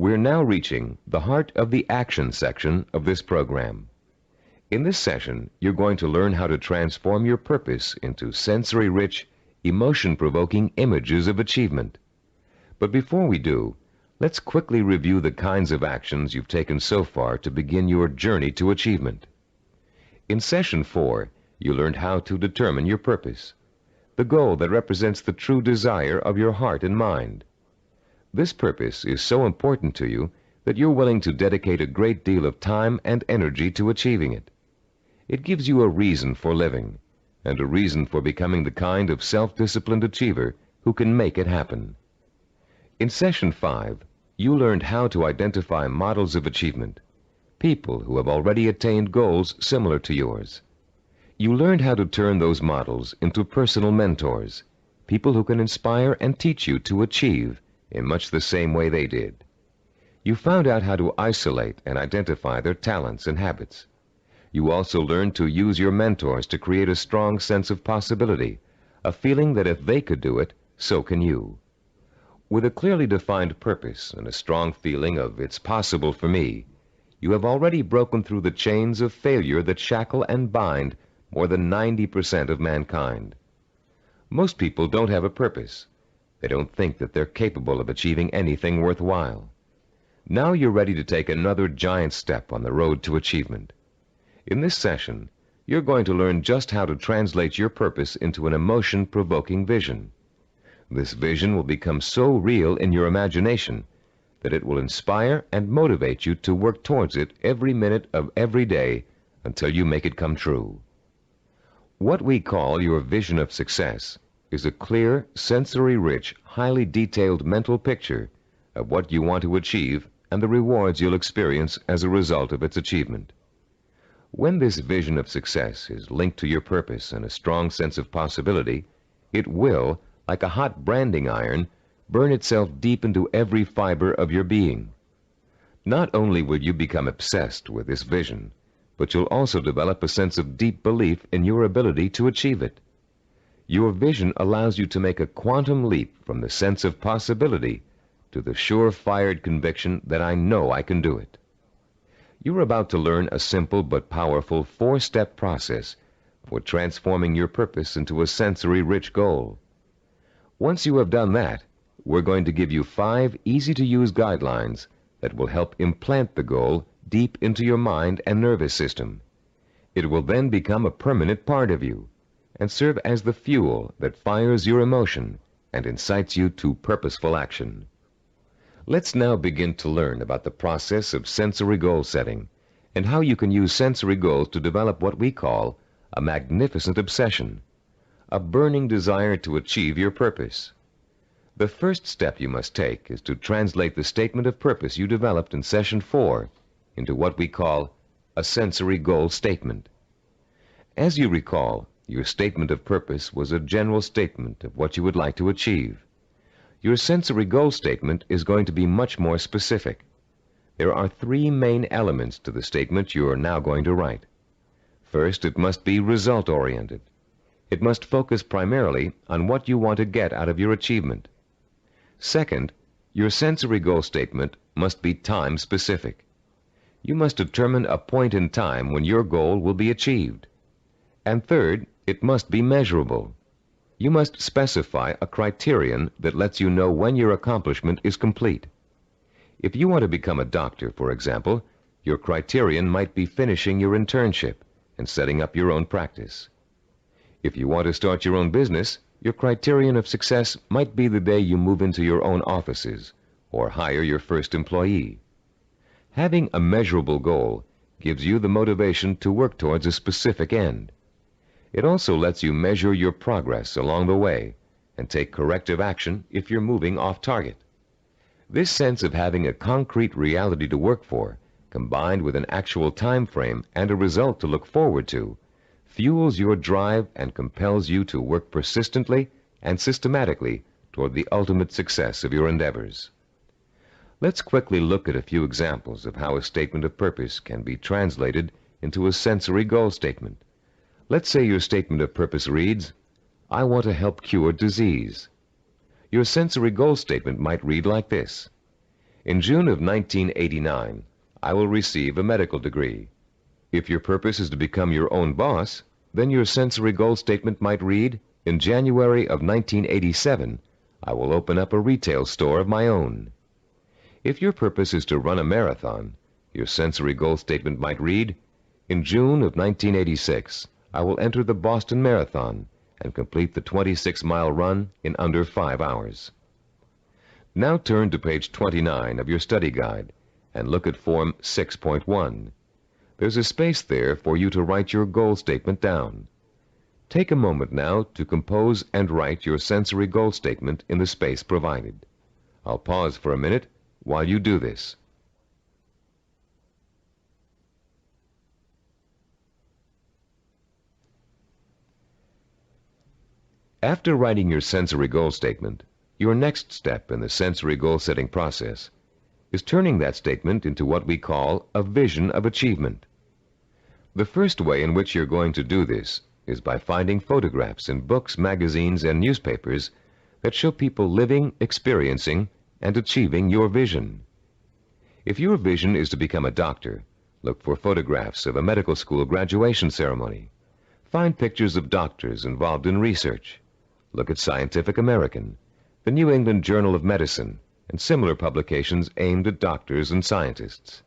We're now reaching the heart of the action section of this program. In this session, you're going to learn how to transform your purpose into sensory-rich, emotion-provoking images of achievement. But before we do, let's quickly review the kinds of actions you've taken so far to begin your journey to achievement. In Session 4, you learned how to determine your purpose, the goal that represents the true desire of your heart and mind. This purpose is so important to you that you're willing to dedicate a great deal of time and energy to achieving it. It gives you a reason for living, and a reason for becoming the kind of self-disciplined achiever who can make it happen. In Session 5, you learned how to identify models of achievement, people who have already attained goals similar to yours. You learned how to turn those models into personal mentors, people who can inspire and teach you to achieve in much the same way they did. You found out how to isolate and identify their talents and habits. You also learned to use your mentors to create a strong sense of possibility, a feeling that if they could do it, so can you. With a clearly defined purpose and a strong feeling of "it's possible for me," you have already broken through the chains of failure that shackle and bind more than 90% of mankind. Most people don't have a purpose. They don't think that they're capable of achieving anything worthwhile. Now you're ready to take another giant step on the road to achievement. In this session, you're going to learn just how to translate your purpose into an emotion-provoking vision. This vision will become so real in your imagination that it will inspire and motivate you to work towards it every minute of every day until you make it come true. What we call your vision of success is a clear, sensory-rich, highly detailed mental picture of what you want to achieve and the rewards you'll experience as a result of its achievement. When this vision of success is linked to your purpose and a strong sense of possibility, it will, like a hot branding iron, burn itself deep into every fiber of your being. Not only will you become obsessed with this vision, but you'll also develop a sense of deep belief in your ability to achieve it. Your vision allows you to make a quantum leap from the sense of possibility to the sure-fired conviction that I know I can do it. You're about to learn a simple but powerful 4-step process for transforming your purpose into a sensory-rich goal. Once you have done that, we're going to give you 5 easy-to-use guidelines that will help implant the goal deep into your mind and nervous system. It will then become a permanent part of you and serve as the fuel that fires your emotion and incites you to purposeful action. Let's now begin to learn about the process of sensory goal setting and how you can use sensory goals to develop what we call a magnificent obsession, a burning desire to achieve your purpose. The first step you must take is to translate the statement of purpose you developed in Session 4 into what we call a sensory goal statement. As you recall, your statement of purpose was a general statement of what you would like to achieve. Your sensory goal statement is going to be much more specific. There are 3 main elements to the statement you are now going to write. First, it must be result-oriented. It must focus primarily on what you want to get out of your achievement. Second, your sensory goal statement must be time-specific. You must determine a point in time when your goal will be achieved. And third, it must be measurable. You must specify a criterion that lets you know when your accomplishment is complete. If you want to become a doctor, for example, your criterion might be finishing your internship and setting up your own practice. If you want to start your own business, your criterion of success might be the day you move into your own offices or hire your first employee. Having a measurable goal gives you the motivation to work towards a specific end. It also lets you measure your progress along the way and take corrective action if you're moving off target. This sense of having a concrete reality to work for, combined with an actual time frame and a result to look forward to, fuels your drive and compels you to work persistently and systematically toward the ultimate success of your endeavors. Let's quickly look at a few examples of how a statement of purpose can be translated into a sensory goal statement. Let's say your statement of purpose reads, I want to help cure disease. Your sensory goal statement might read like this. In June of 1989, I will receive a medical degree. If your purpose is to become your own boss, then your sensory goal statement might read, in January of 1987, I will open up a retail store of my own. If your purpose is to run a marathon, your sensory goal statement might read, in June of 1986, I will enter the Boston Marathon and complete the 26-mile run in under 5 hours. Now turn to page 29 of your study guide and look at Form 6.1. There's a space there for you to write your goal statement down. Take a moment now to compose and write your sensory goal statement in the space provided. I'll pause for a minute while you do this. After writing your sensory goal statement, your next step in the sensory goal setting process is turning that statement into what we call a vision of achievement. The first way in which you're going to do this is by finding photographs in books, magazines, and newspapers that show people living, experiencing, and achieving your vision. If your vision is to become a doctor, look for photographs of a medical school graduation ceremony. Find pictures of doctors involved in research. Look at Scientific American, the New England Journal of Medicine, and similar publications aimed at doctors and scientists.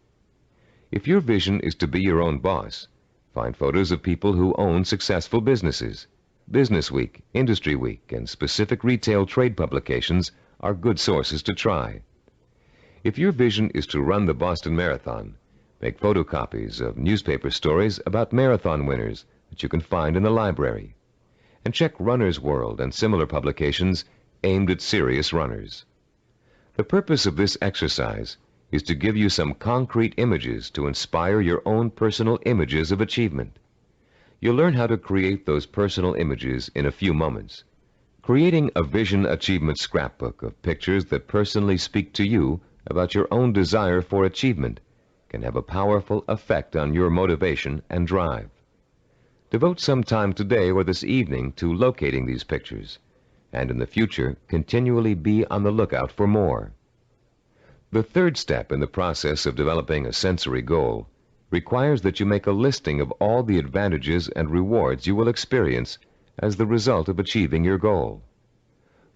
If your vision is to be your own boss, find photos of people who own successful businesses. Business Week, Industry Week, and specific retail trade publications are good sources to try. If your vision is to run the Boston Marathon, make photocopies of newspaper stories about marathon winners that you can find in the library. And check Runner's World and similar publications aimed at serious runners. The purpose of this exercise is to give you some concrete images to inspire your own personal images of achievement. You'll learn how to create those personal images in a few moments. Creating a vision achievement scrapbook of pictures that personally speak to you about your own desire for achievement can have a powerful effect on your motivation and drive. Devote some time today or this evening to locating these pictures, and in the future, continually be on the lookout for more. The third step in the process of developing a sensory goal requires that you make a listing of all the advantages and rewards you will experience as the result of achieving your goal.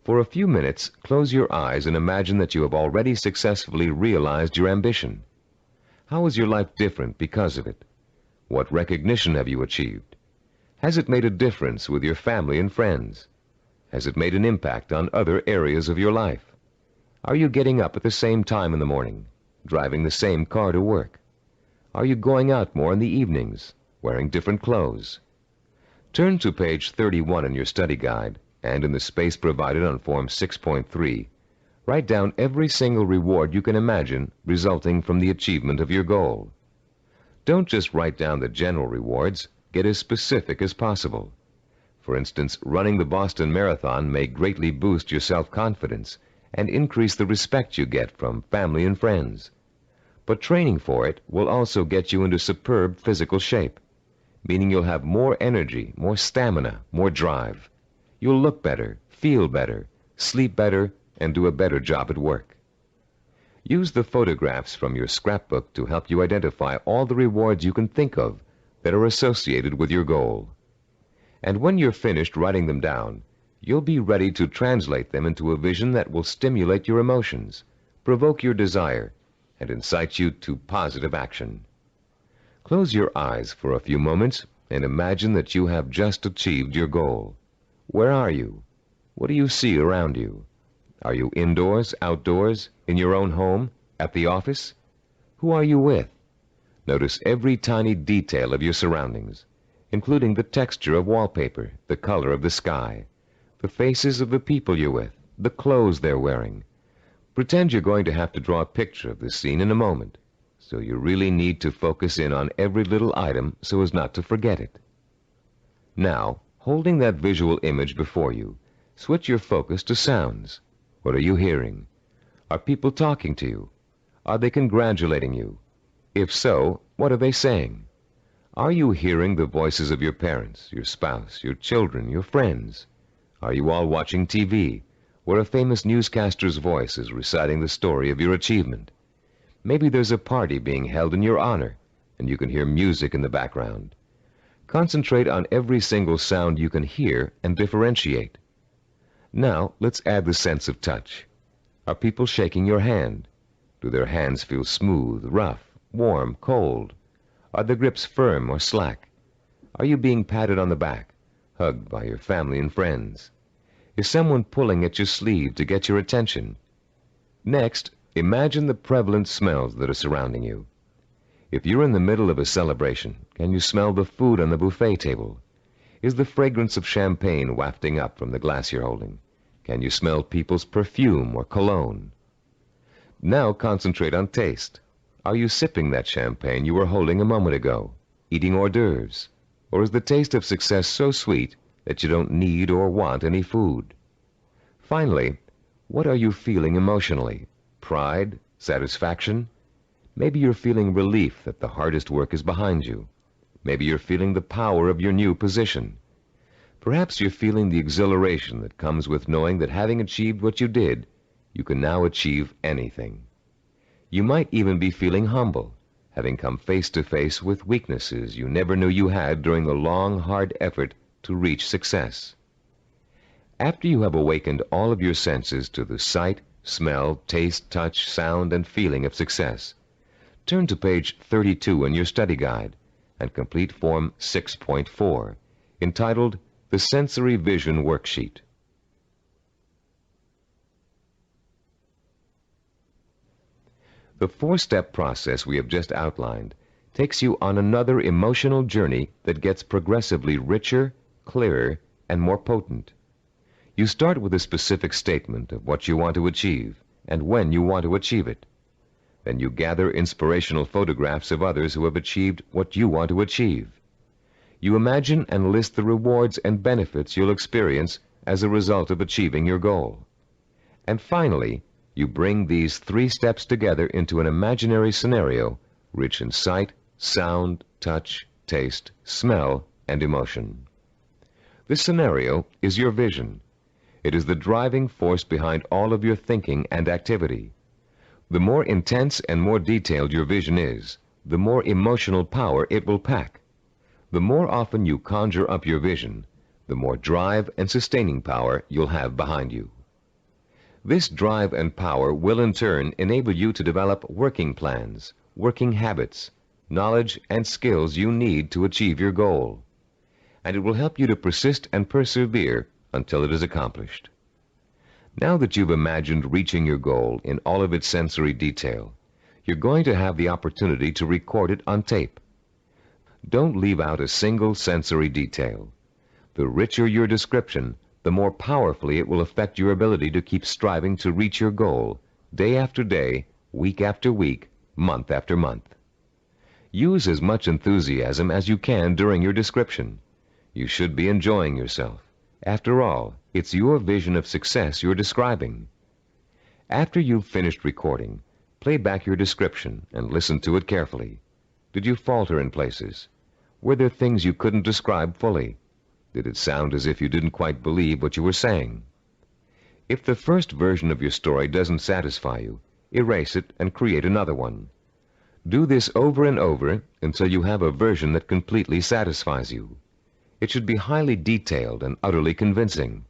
For a few minutes, close your eyes and imagine that you have already successfully realized your ambition. How is your life different because of it? What recognition have you achieved? Has it made a difference with your family and friends? Has it made an impact on other areas of your life? Are you getting up at the same time in the morning, driving the same car to work? Are you going out more in the evenings, wearing different clothes? Turn to page 31 in your study guide, and in the space provided on Form 6.3, write down every single reward you can imagine resulting from the achievement of your goal. Don't just write down the general rewards. Get as specific as possible. For instance, running the Boston Marathon may greatly boost your self-confidence and increase the respect you get from family and friends. But training for it will also get you into superb physical shape, meaning you'll have more energy, more stamina, more drive. You'll look better, feel better, sleep better, and do a better job at work. Use the photographs from your scrapbook to help you identify all the rewards you can think of that are associated with your goal. And when you're finished writing them down, you'll be ready to translate them into a vision that will stimulate your emotions, provoke your desire, and incite you to positive action. Close your eyes for a few moments and imagine that you have just achieved your goal. Where are you? What do you see around you? Are you indoors, outdoors, in your own home, at the office? Who are you with? Notice every tiny detail of your surroundings, including the texture of wallpaper, the color of the sky, the faces of the people you're with, the clothes they're wearing. Pretend you're going to have to draw a picture of this scene in a moment, so you really need to focus in on every little item so as not to forget it. Now, holding that visual image before you, switch your focus to sounds. What are you hearing? Are people talking to you? Are they congratulating you? If so, what are they saying? Are you hearing the voices of your parents, your spouse, your children, your friends? Are you all watching TV, where a famous newscaster's voice is reciting the story of your achievement. Maybe there's a party being held in your honor, and you can hear music in the background. Concentrate on every single sound you can hear and differentiate. Now, let's add the sense of touch. Are people shaking your hand? Do their hands feel smooth, rough, warm, cold? Are the grips firm or slack? Are you being patted on the back, hugged by your family and friends? Is someone pulling at your sleeve to get your attention? Next, imagine the prevalent smells that are surrounding you. If you're in the middle of a celebration, can you smell the food on the buffet table? Is the fragrance of champagne wafting up from the glass you're holding? Can you smell people's perfume or cologne? Now concentrate on taste. Are you sipping that champagne you were holding a moment ago, eating hors d'oeuvres? Or is the taste of success so sweet that you don't need or want any food? Finally, what are you feeling emotionally? Pride? Satisfaction? Maybe you're feeling relief that the hardest work is behind you. Maybe you're feeling the power of your new position. Perhaps you're feeling the exhilaration that comes with knowing that having achieved what you did, you can now achieve anything. You might even be feeling humble, having come face to face with weaknesses you never knew you had during the long, hard effort to reach success. After you have awakened all of your senses to the sight, smell, taste, touch, sound, and feeling of success, turn to page 32 in your study guide and complete Form 6.4, entitled The Sensory Vision Worksheet. The four-step process we have just outlined takes you on another emotional journey that gets progressively richer, clearer, and more potent. You start with a specific statement of what you want to achieve and when you want to achieve it. Then you gather inspirational photographs of others who have achieved what you want to achieve. You imagine and list the rewards and benefits you'll experience as a result of achieving your goal. And finally, you bring these three steps together into an imaginary scenario rich in sight, sound, touch, taste, smell, and emotion. This scenario is your vision. It is the driving force behind all of your thinking and activity. The more intense and more detailed your vision is, the more emotional power it will pack. The more often you conjure up your vision, the more drive and sustaining power you'll have behind you. This drive and power will in turn enable you to develop working plans, working habits, knowledge and skills you need to achieve your goal. And it will help you to persist and persevere until it is accomplished. Now that you've imagined reaching your goal in all of its sensory detail, you're going to have the opportunity to record it on tape. Don't leave out a single sensory detail. The richer your description, the more powerfully it will affect your ability to keep striving to reach your goal, day after day, week after week, month after month. Use as much enthusiasm as you can during your description. You should be enjoying yourself. After all, it's your vision of success you're describing. After you've finished recording, play back your description and listen to it carefully. Did you falter in places? Were there things you couldn't describe fully? Did it sound as if you didn't quite believe what you were saying? If the first version of your story doesn't satisfy you, erase it and create another one. Do this over and over until you have a version that completely satisfies you. It should be highly detailed and utterly convincing.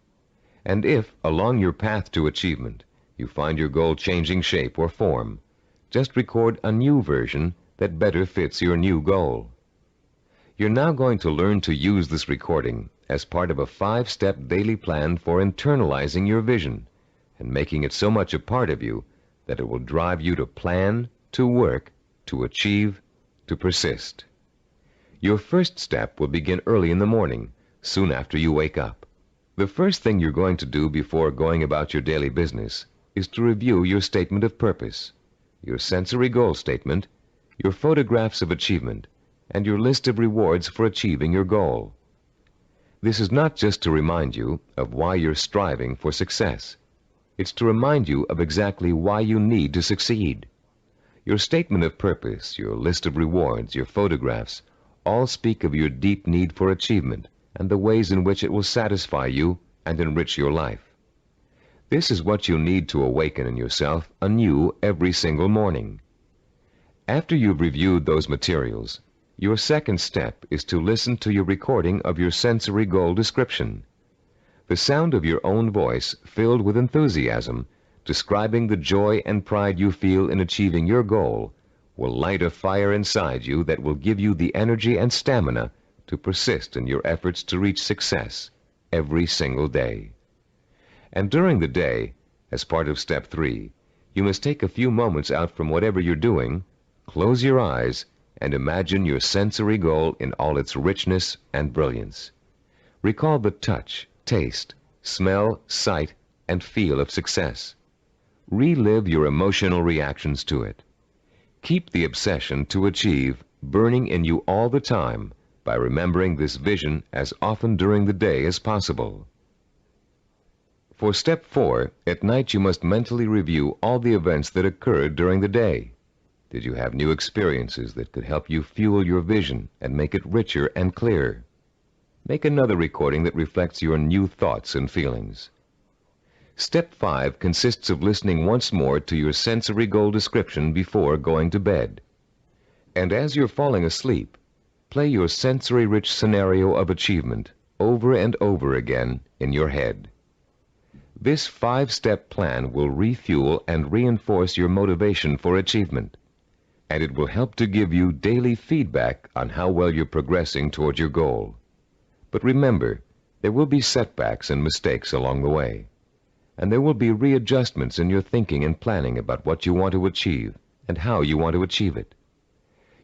And if, along your path to achievement, you find your goal changing shape or form, just record a new version that better fits your new goal. You're now going to learn to use this recording as part of a 5-step daily plan for internalizing your vision and making it so much a part of you that it will drive you to plan, to work, to achieve, to persist. Your first step will begin early in the morning, soon after you wake up. The first thing you're going to do before going about your daily business is to review your statement of purpose, your sensory goal statement, your photographs of achievement, and your list of rewards for achieving your goal. This is not just to remind you of why you're striving for success. It's to remind you of exactly why you need to succeed. Your statement of purpose, your list of rewards, your photographs, all speak of your deep need for achievement and the ways in which it will satisfy you and enrich your life. This is what you need to awaken in yourself anew every single morning. After you've reviewed those materials, your second step is to listen to your recording of your sensory goal description. The sound of your own voice, filled with enthusiasm, describing the joy and pride you feel in achieving your goal, will light a fire inside you that will give you the energy and stamina to persist in your efforts to reach success every single day. And during the day, as part of step 3, you must take a few moments out from whatever you're doing, close your eyes, and imagine your sensory goal in all its richness and brilliance. Recall the touch, taste, smell, sight, and feel of success. Relive your emotional reactions to it. Keep the obsession to achieve burning in you all the time by remembering this vision as often during the day as possible. For step 4, at night you must mentally review all the events that occurred during the day. Did you have new experiences that could help you fuel your vision and make it richer and clearer? Make another recording that reflects your new thoughts and feelings. Step 5 consists of listening once more to your sensory goal description before going to bed. And as you're falling asleep, play your sensory-rich scenario of achievement over and over again in your head. This 5-step plan will refuel and reinforce your motivation for achievement, and it will help to give you daily feedback on how well you're progressing toward your goal. But remember, there will be setbacks and mistakes along the way, and there will be readjustments in your thinking and planning about what you want to achieve and how you want to achieve it.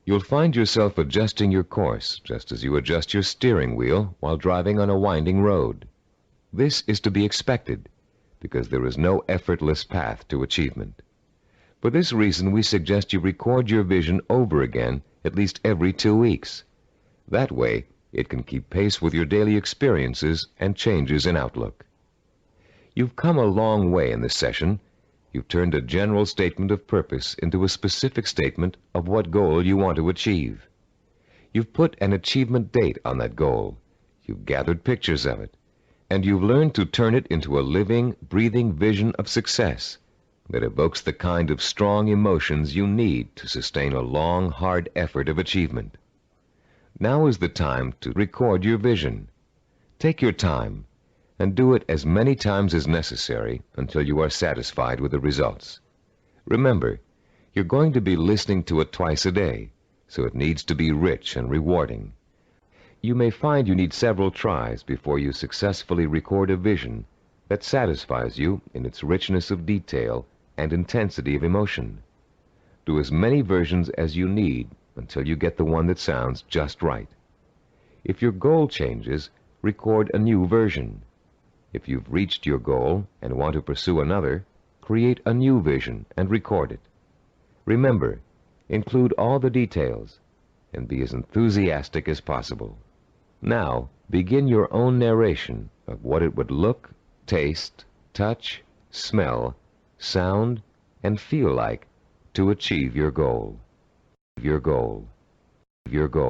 You'll find yourself adjusting your course just as you adjust your steering wheel while driving on a winding road. This is to be expected, because there is no effortless path to achievement. For this reason, we suggest you record your vision over again at least every 2 weeks. That way, it can keep pace with your daily experiences and changes in outlook. You've come a long way in this session. You've turned a general statement of purpose into a specific statement of what goal you want to achieve. You've put an achievement date on that goal. You've gathered pictures of it. And you've learned to turn it into a living, breathing vision of success that evokes the kind of strong emotions you need to sustain a long, hard effort of achievement. Now is the time to record your vision. Take your time and do it as many times as necessary until you are satisfied with the results. Remember, you're going to be listening to it twice a day, so it needs to be rich and rewarding. You may find you need several tries before you successfully record a vision that satisfies you in its richness of detail and intensity of emotion. Do as many versions as you need until you get the one that sounds just right. If your goal changes, record a new version. If you've reached your goal and want to pursue another, create a new vision and record it. Remember, include all the details and be as enthusiastic as possible. Now, begin your own narration of what it would look, taste, touch, smell, sound, and feel like to achieve your goal. Your goal. Your goal.